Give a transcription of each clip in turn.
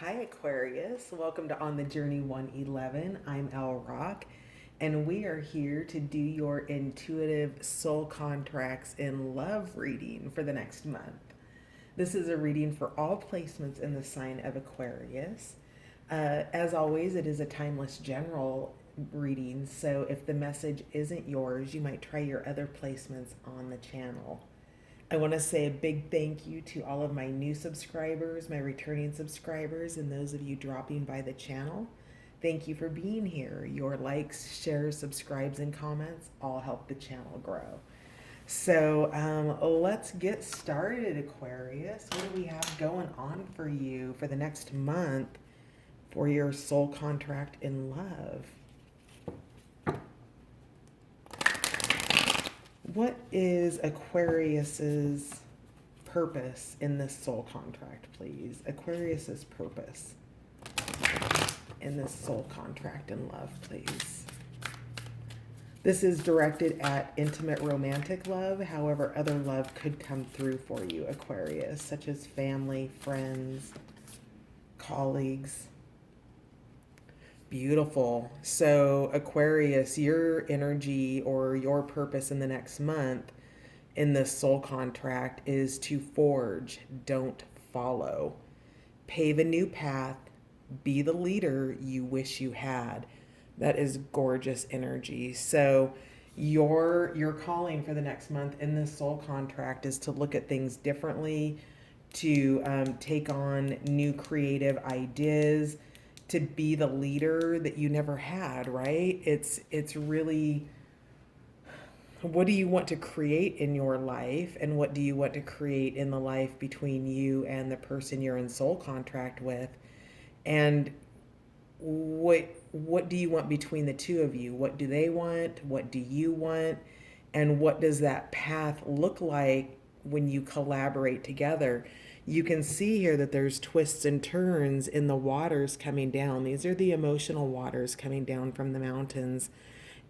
Hi Aquarius, welcome to On the Journey 111. I'm El Rock, and we are here to do your intuitive soul contracts in love reading for the next month. This is a reading for all placements in the sign of Aquarius. As always, it is a timeless general reading, so if the message isn't yours, you might try your other placements on the channel. I want to say a big thank you to all of my new subscribers, my returning subscribers, and those of you dropping by the channel. Thank you for being here. Your likes, shares, subscribes, and comments all help the channel grow. So let's get started, Aquarius. What do we have going on for you for the next month for your soul contract in love? What is Aquarius's purpose in this soul contract, please? Aquarius's purpose in this soul contract in love, please. This is directed at intimate romantic love. However, other love could come through for you, Aquarius, such as family, friends, colleagues. Beautiful. So Aquarius, your energy or your purpose in the next month in this soul contract is to forge, don't follow. Pave a new path, be the leader you wish you had. That is gorgeous energy. So your calling for the next month in this soul contract is to look at things differently, to take on new creative ideas, to be the leader that you never had, right? It's really, what do you want to create in your life, and what do you want to create in the life between you and the person you're in soul contract with? And what do you want between the two of you? What do they want? What do you want? And what does that path look like when you collaborate together? You can see here that there's twists and turns in the waters coming down. These are the emotional waters coming down from the mountains.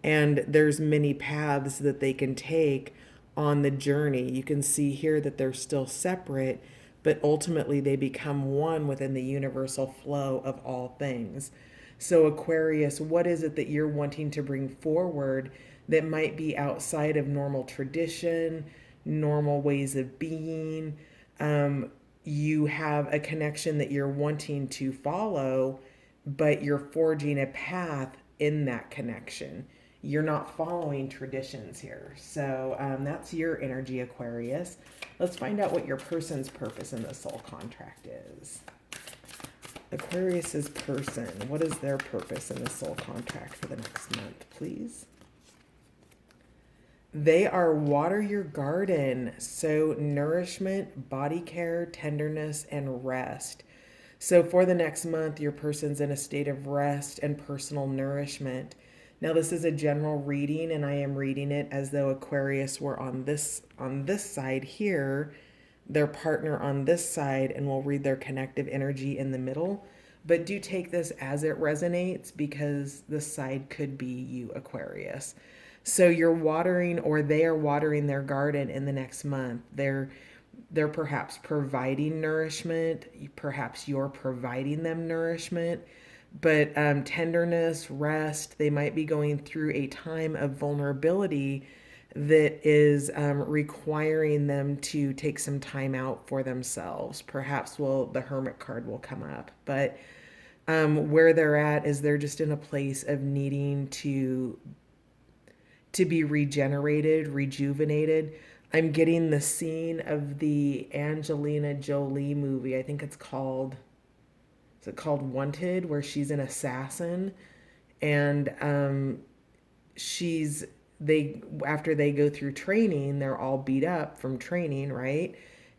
And there's many paths that they can take on the journey. You can see here that they're still separate, but ultimately they become one within the universal flow of all things. So Aquarius, what is it that you're wanting to bring forward that might be outside of normal tradition, normal ways of being? You have a connection that you're wanting to follow, but you're forging a path in that connection. You're not following traditions here. So that's your energy, Aquarius. Let's find out what your person's purpose in the soul contract is. Aquarius's person, what is their purpose in the soul contract for the next month, please? They are water your garden. So nourishment, body care, tenderness, and rest. So for the next month, your person's in a state of rest and personal nourishment. Now this is a general reading, and I am reading it as though Aquarius were on this side here, their partner on this side, and we'll read their connective energy in the middle. But do take this as it resonates, because this side could be you, Aquarius. So you're watering, or they are watering their garden in the next month. They're perhaps providing nourishment. Perhaps you're providing them nourishment. But tenderness, rest, they might be going through a time of vulnerability that is requiring them to take some time out for themselves. Perhaps the Hermit card will come up. But where they're at is they're just in a place of needing to be regenerated, rejuvenated. I'm getting the scene of the Angelina Jolie movie. I think it's called, is it called Wanted, where she's an assassin, and after they go through training, they're all beat up from training, right?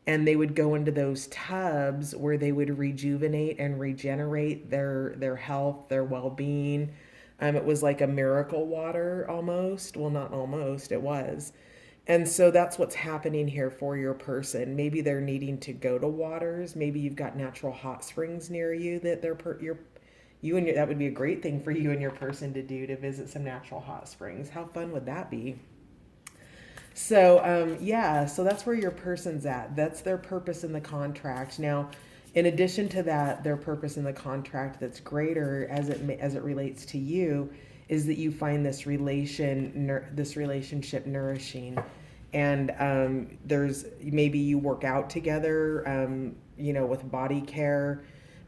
And they would go into those tubs where they would rejuvenate and regenerate their health, their well-being. It was like a miracle water almost. Well, not almost, it was. And so that's what's happening here for your person. Maybe they're needing to go to waters. Maybe you've got natural hot springs near you that that would be a great thing for you and your person to do, to visit some natural hot springs. How fun would that be? So, so that's where your person's at. That's their purpose in the contract. Now, In addition to that, their purpose in the contract that's greater as it relates to you is that you find this relationship nourishing, and there's maybe you work out together, with body care,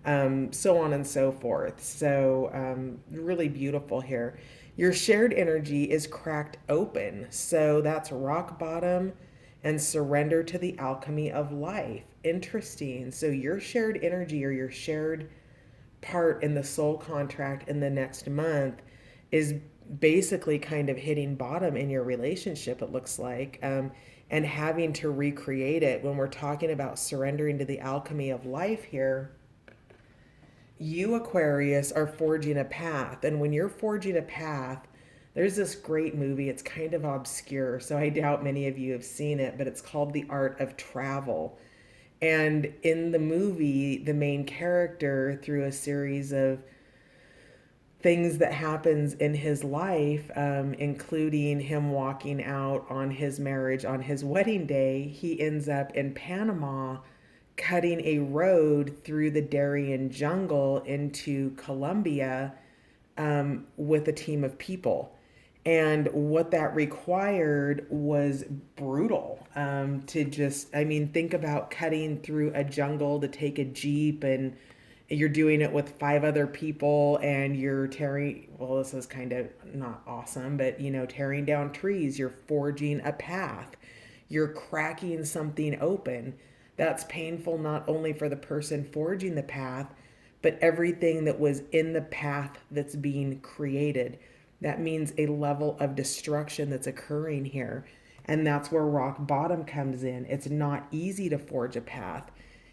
so on and so forth. So really beautiful here. Your shared energy is cracked open, so that's rock bottom and surrender to the alchemy of life. Interesting. So your shared energy or your shared part in the soul contract in the next month is basically kind of hitting bottom in your relationship, it looks like, and having to recreate it. When we're talking about surrendering to the alchemy of life here, you, Aquarius, are forging a path. And when you're forging a path, there's this great movie. It's kind of obscure, so I doubt many of you have seen it, but it's called The Art of Travel. And in the movie, the main character, through a series of things that happens in his life, including him walking out on his marriage on his wedding day, he ends up in Panama cutting a road through the Darien jungle into Colombia, with a team of people. And what that required was brutal. To just, I mean, think about cutting through a jungle to take a Jeep, and you're doing it with 5 other people, and you're tearing, well, this is kind of not awesome, but tearing down trees, you're forging a path, you're cracking something open. That's painful not only for the person forging the path, but everything that was in the path that's being created. That means a level of destruction that's occurring here. And that's where rock bottom comes in. It's not easy to forge a path.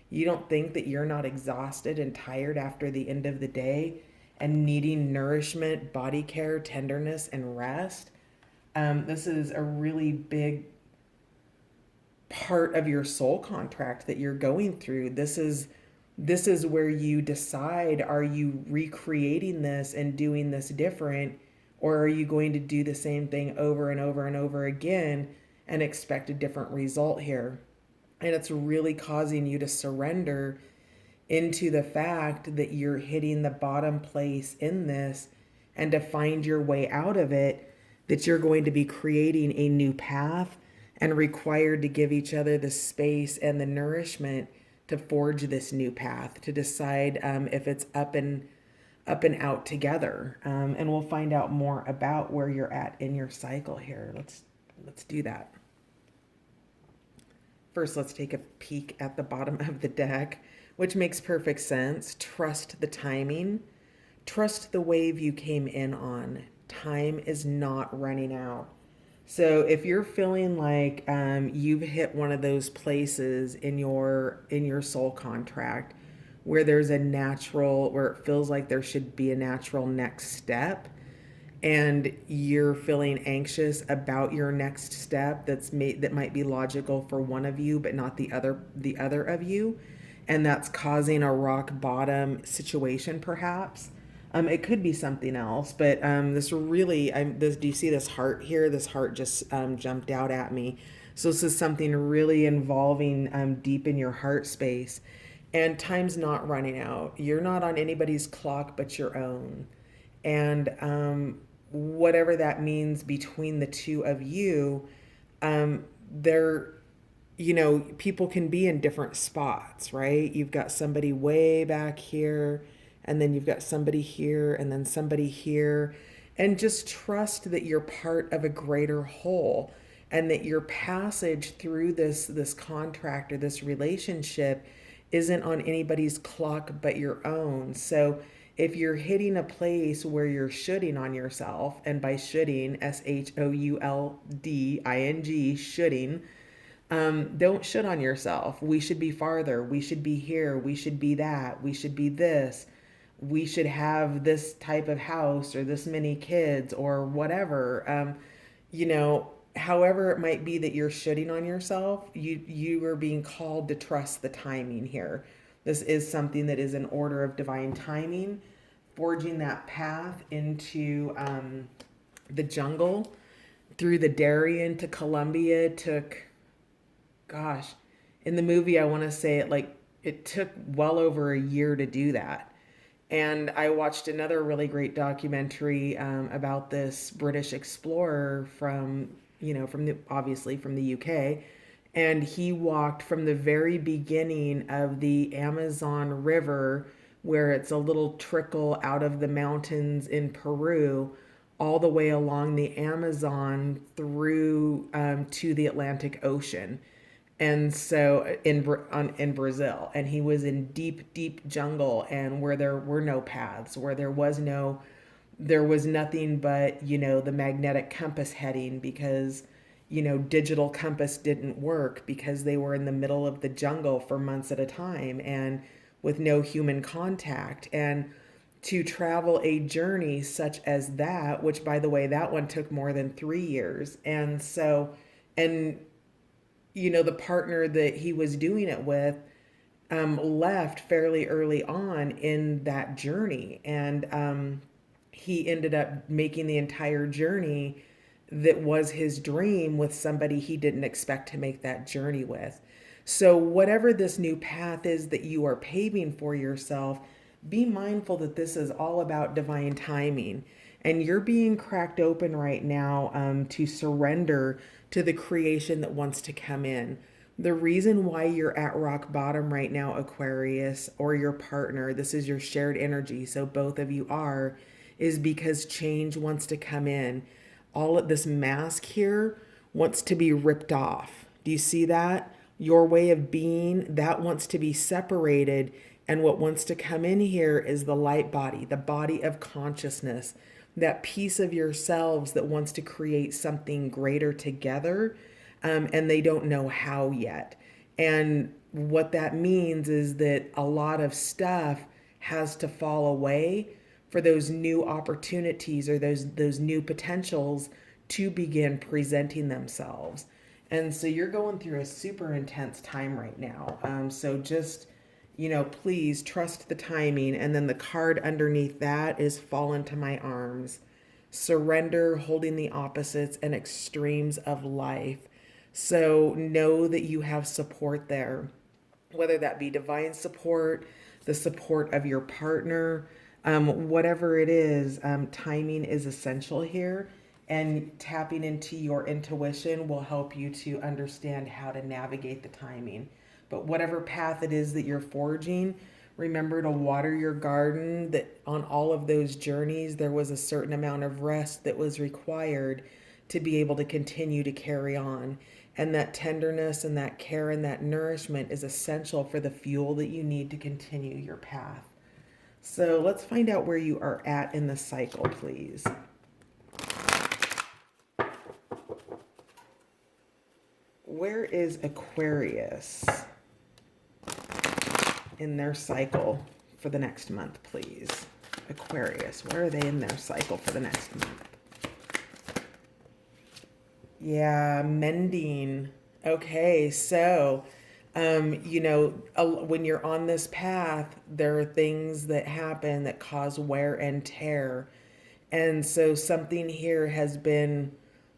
You don't think that you're not exhausted and tired after the end of the day and needing nourishment, body care, tenderness, and rest? This is a really big part of your soul contract that you're going through. This is where you decide, are you recreating this and doing this different, or are you going to do the same thing over and over and over again and expect a different result here? And it's really causing you to surrender into the fact that you're hitting the bottom place in this, and to find your way out of it, that you're going to be creating a new path and required to give each other the space and the nourishment to forge this new path, to decide if it's up and out together. And we'll find out more about where you're at in your cycle here. Let's do that. First, let's take a peek at the bottom of the deck, which makes perfect sense. Trust the timing. Trust the wave you came in on. Time is not running out. So if you're feeling like you've hit one of those places in your soul contract where there's where it feels like there should be a natural next step, and you're feeling anxious about your next step that might be logical for one of you but not the other of you, and that's causing a rock bottom situation perhaps. It could be something else, but do you see this heart here? This heart just jumped out at me. So this is something really involving deep in your heart space, and time's not running out. You're not on anybody's clock but your own, and whatever that means between the two of you, people can be in different spots, right? You've got somebody way back here, and then you've got somebody here, and then somebody here. And just trust that you're part of a greater whole, and that your passage through this contract or this relationship isn't on anybody's clock but your own. So if you're hitting a place where you're shoulding on yourself, and by shoulding, SHOULDING, shoulding, don't should on yourself. We should be farther. We should be here. We should be that. We should be this. We should have this type of house or this many kids or whatever. However it might be that you're shitting on yourself, you are being called to trust the timing here. This is something that is in order of divine timing. Forging that path into the jungle through the Darien to Colombia took, gosh, in the movie I want to say it like it took well over a year to do that. And I watched another really great documentary about this British explorer from, obviously from the UK. And he walked from the very beginning of the Amazon River, where it's a little trickle out of the mountains in Peru, all the way along the Amazon through to the Atlantic Ocean. And so in Brazil, and he was in deep, deep jungle, and where there were no paths, where there was nothing but, the magnetic compass heading, because, digital compass didn't work because they were in the middle of the jungle for months at a time and with no human contact. And to travel a journey such as that, which by the way, that one took more than 3 years. And the partner that he was doing it with left fairly early on in that journey. And he ended up making the entire journey that was his dream with somebody he didn't expect to make that journey with. So, whatever this new path is that you are paving for yourself, be mindful that this is all about divine timing. And you're being cracked open right now to surrender to the creation that wants to come in. The reason why you're at rock bottom right now, Aquarius, or your partner, this is your shared energy, so both of you are, is because change wants to come in. All of this mask here wants to be ripped off. Do you see that? Your way of being, that wants to be separated. And what wants to come in here is the light body, the body of consciousness, that piece of yourselves that wants to create something greater together, and they don't know how yet. And what that means is that a lot of stuff has to fall away for those new opportunities or those new potentials to begin presenting themselves. And so you're going through a super intense time right now. So just, please trust the timing. And then the card underneath that is fall into my arms. Surrender, holding the opposites and extremes of life. So know that you have support there, whether that be divine support, the support of your partner, whatever it is, timing is essential here. And tapping into your intuition will help you to understand how to navigate the timing. But whatever path it is that you're forging, remember to water your garden. That on all of those journeys, there was a certain amount of rest that was required to be able to continue to carry on. And that tenderness and that care and that nourishment is essential for the fuel that you need to continue your path. So let's find out where you are at in the cycle, please. Where is Aquarius in their cycle for the next month, please? Aquarius, where are they in their cycle for the next month? Yeah, mending. Okay, so, when you're on this path, there are things that happen that cause wear and tear. And so something here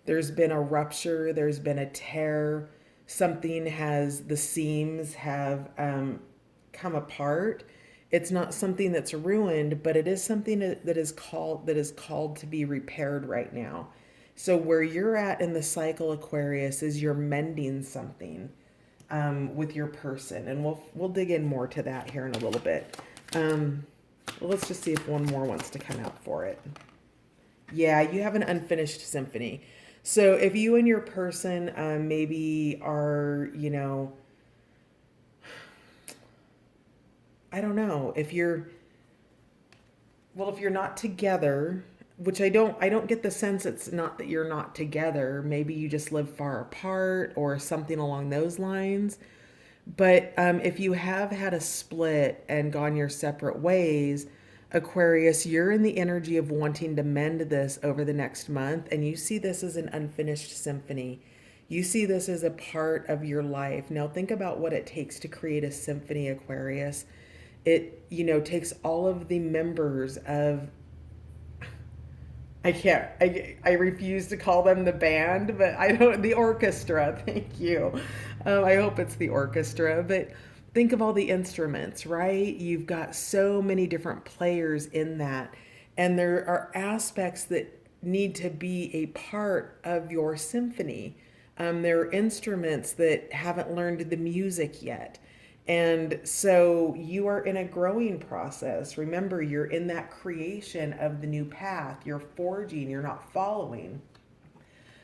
there's been a rupture, there's been a tear, the seams have come apart. It's not something that's ruined, but it is something that is called to be repaired right now. So where you're at in the cycle, Aquarius, is you're mending something with your person, and we'll dig in more to that here in a little bit. Let's just see if one more wants to come out for it. Yeah, you have an unfinished symphony. So if you and your person maybe are, I don't know, if you're not together, which I don't get the sense it's not that you're not together. Maybe you just live far apart or something along those lines. But if you have had a split and gone your separate ways, Aquarius, you're in the energy of wanting to mend this over the next month, and you see this as an unfinished symphony. You see this as a part of your life. Now think about what it takes to create a symphony, Aquarius. It, takes all of the members of, I refuse to call them the band, but the orchestra, thank you. I hope it's the orchestra, but think of all the instruments, right? You've got so many different players in that. And there are aspects that need to be a part of your symphony. There are instruments that haven't learned the music yet. And so you are in a growing process. Remember, you're in that creation of the new path. You're forging, you're not following.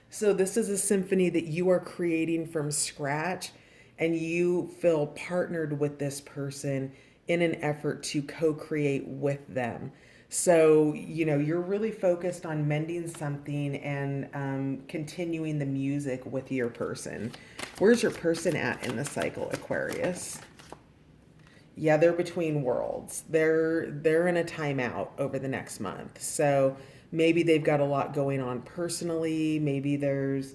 So this is a symphony that you are creating from scratch, and you feel partnered with this person in an effort to co-create with them. So, you're really focused on mending something and continuing the music with your person. Where's your person at in the cycle, Aquarius? Yeah, they're between worlds. They're in a timeout over the next month. So maybe they've got a lot going on personally. Maybe there's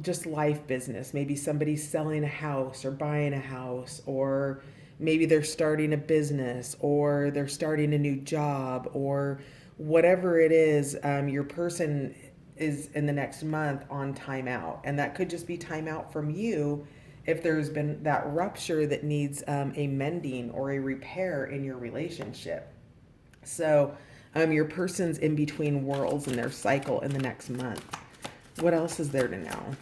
just life business. Maybe somebody's selling a house or buying a house, or maybe they're starting a business, or they're starting a new job, or whatever it is. Your person is in the next month on timeout, and that could just be timeout from you if there's been that rupture that needs a mending or a repair in your relationship. So your person's in between worlds in their cycle in the next month. What else is there to know?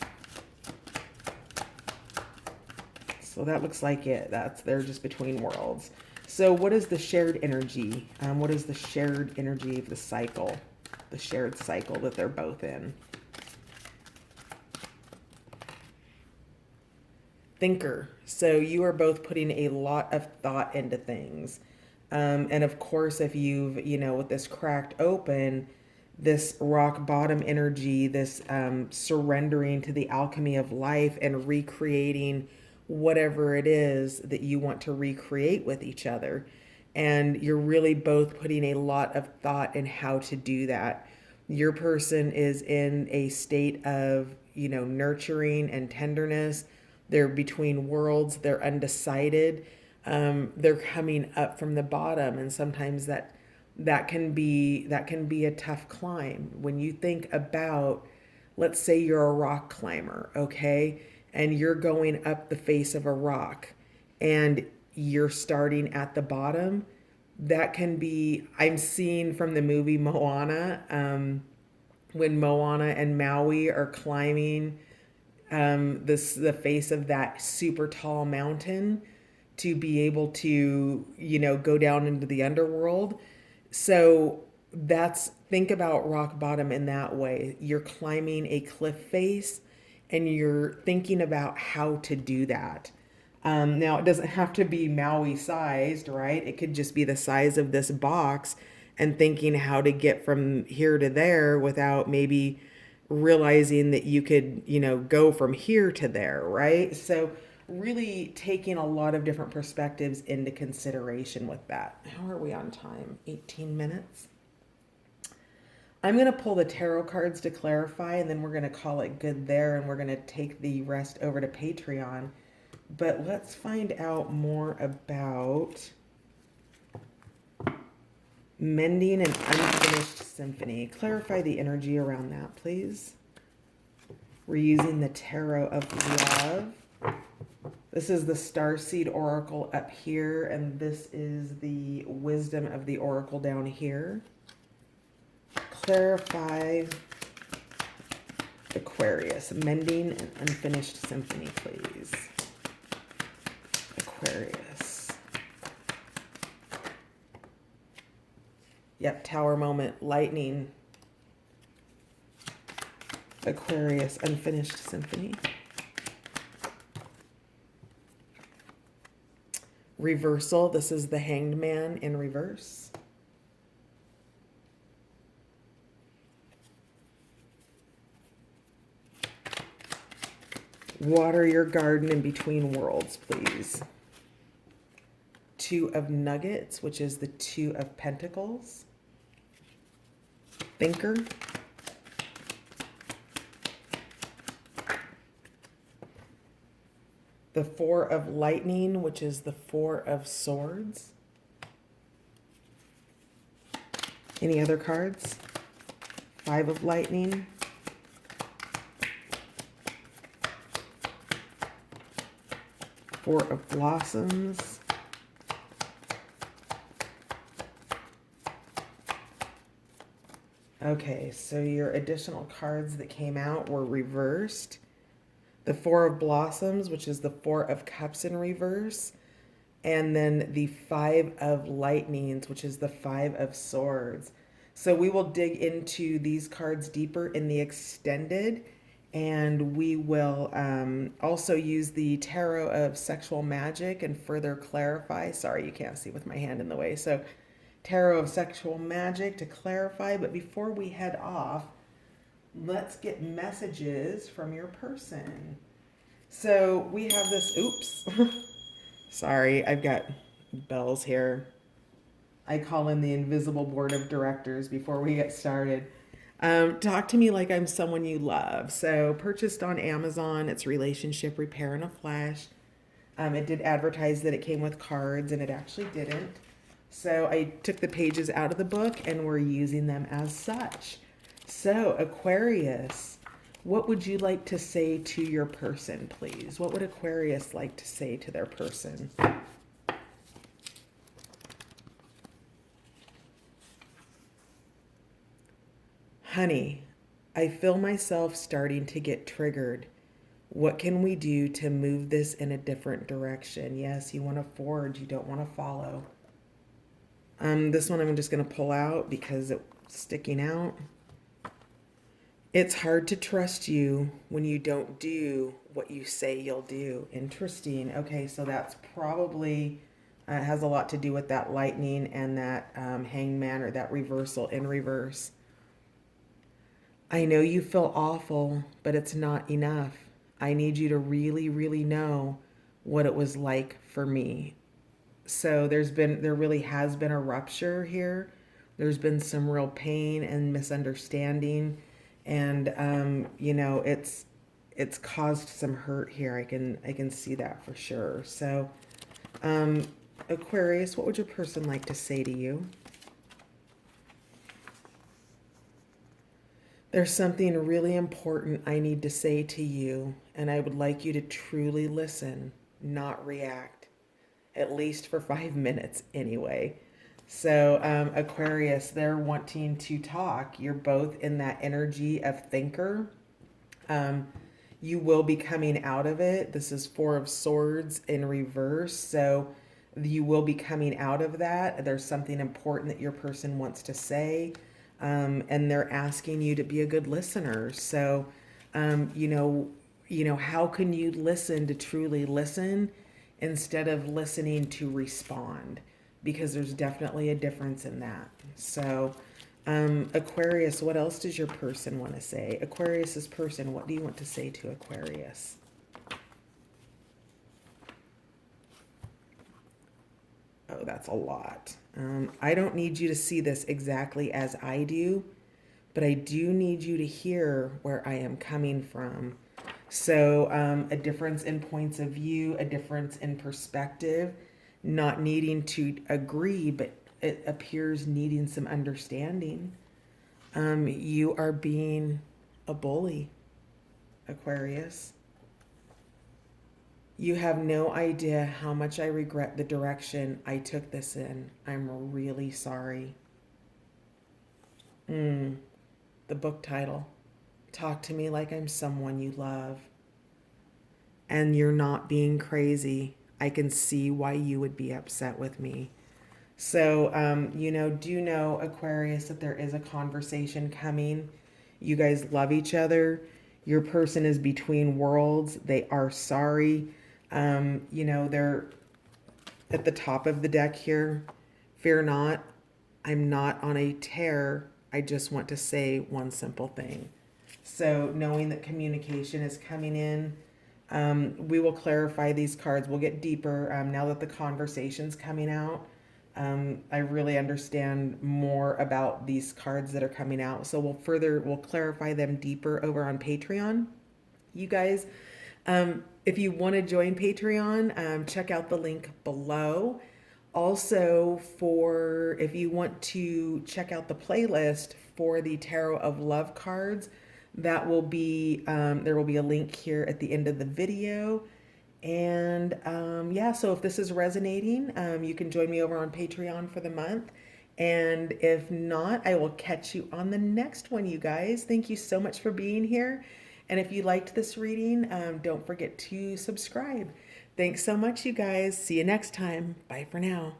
So that looks like it. They're just between worlds. So what is the shared energy? What is the shared energy of the cycle? The shared cycle that they're both in. Thinker. So you are both putting a lot of thought into things. And of course, if you've, with this cracked open, this rock bottom energy, this surrendering to the alchemy of life and recreating whatever it is that you want to recreate with each other. And you're really both putting a lot of thought in how to do that. Your person is in a state of, nurturing and tenderness. They're between worlds. They're undecided. They're coming up from the bottom, and sometimes that can be a tough climb. When you think about, let's say you're a rock climber, okay, and you're going up the face of a rock, and you're starting at the bottom. That can be, I'm seeing from the movie Moana, when Moana and Maui are climbing the face of that super tall mountain to be able to, go down into the underworld. So think about rock bottom in that way. You're climbing a cliff face and you're thinking about how to do that. Now, it doesn't have to be Maui sized, right? It could just be the size of this box, and thinking how to get from here to there without maybe realizing that you could, go from here to there, right? So really taking a lot of different perspectives into consideration with that. How are we on time? 18 minutes. I'm going to pull the tarot cards to clarify, and then we're going to call it good there, and we're going to take the rest over to Patreon. But let's find out more about mending an unfinished symphony. Clarify the energy around that, please. We're using the Tarot of Love. This is the Starseed Oracle up here, and this is the Wisdom of the Oracle down here. Clarify, Aquarius, mending an unfinished symphony, please. Aquarius. Yep, Tower moment, lightning. Aquarius, unfinished symphony. Reversal, this is the Hanged Man in reverse. Water your garden in between worlds, please. Two of Nuggets, which is the Two of Pentacles. Thinker. The Four of Lightning, which is the Four of Swords. Any other cards? Five of Lightning. Four of Blossoms. Okay, so your additional cards that came out were reversed. The Four of Blossoms, which is the Four of Cups in reverse. And then the Five of Lightnings, which is the Five of Swords. So we will dig into these cards deeper in the extended, and we will also use the Tarot of Sexual Magic and further clarify. Sorry, you can't see with my hand in the way. So Tarot of Sexual Magic to clarify. But before we head off, let's get messages from your person. So we have this, oops. Sorry, I've got bells here. I call in the invisible board of directors before we get started. Talk to me like I'm someone you love. So purchased on Amazon. It's Relationship Repair in a Flash. It did advertise that it came with cards, and it actually didn't. So I took the pages out of the book, and we're using them as such. So Aquarius, what would you like to say to your person, please? What would Aquarius like to say to their person? Honey, I feel myself starting to get triggered. What can we do to move this in a different direction? Yes, you want to forge, you don't want to follow. This one I'm just going to pull out because it's sticking out. It's hard to trust you when you don't do what you say you'll do. Interesting. Okay, so that's probably has a lot to do with that lightning and that hangman, or that reversal in reverse. I know you feel awful, but it's not enough. I need you to really, really know what it was like for me. So there really has been a rupture here. There's been some real pain and misunderstanding, and it's caused some hurt here. I can see that for sure. So Aquarius, what would your person like to say to you? There's something really important I need to say to you, and I would like you to truly listen, not react, at least for 5 minutes anyway. So Aquarius, they're wanting to talk. You're both in that energy of thinker. You will be coming out of it. This is Four of Swords in reverse. So you will be coming out of that. There's something important that your person wants to say. And they're asking you to be a good listener. So, how can you listen to truly listen instead of listening to respond? Because there's definitely a difference in that. So, Aquarius, what else does your person want to say? Aquarius's person, what do you want to say to Aquarius? Oh, that's a lot. I don't need you to see this exactly as I do, but I do need you to hear where I am coming from. So a difference in points of view, a difference in perspective, not needing to agree, but it appears needing some understanding. You are being a bully, Aquarius. You have no idea how much I regret the direction I took this in. I'm really sorry. The book title, Talk to Me Like I'm Someone You Love. And you're not being crazy. I can see why you would be upset with me. So, do know, Aquarius, that there is a conversation coming. You guys love each other. Your person is between worlds. They are sorry. They're at the top of the deck here. Fear not. I'm not on a tear. I just want to say one simple thing. So knowing that communication is coming in, we will clarify these cards. We'll get deeper now that the conversation's coming out. I really understand more about these cards that are coming out. So we'll clarify them deeper over on Patreon. You guys, if you want to join Patreon, check out the link below. Also, if you want to check out the playlist for the Tarot of Love cards, that will be there will be a link here at the end of the video. And yeah, so if this is resonating, you can join me over on Patreon for the month. And if not, I will catch you on the next one, you guys. Thank you so much for being here. And if you liked this reading, don't forget to subscribe. Thanks so much, you guys. See you next time. Bye for now.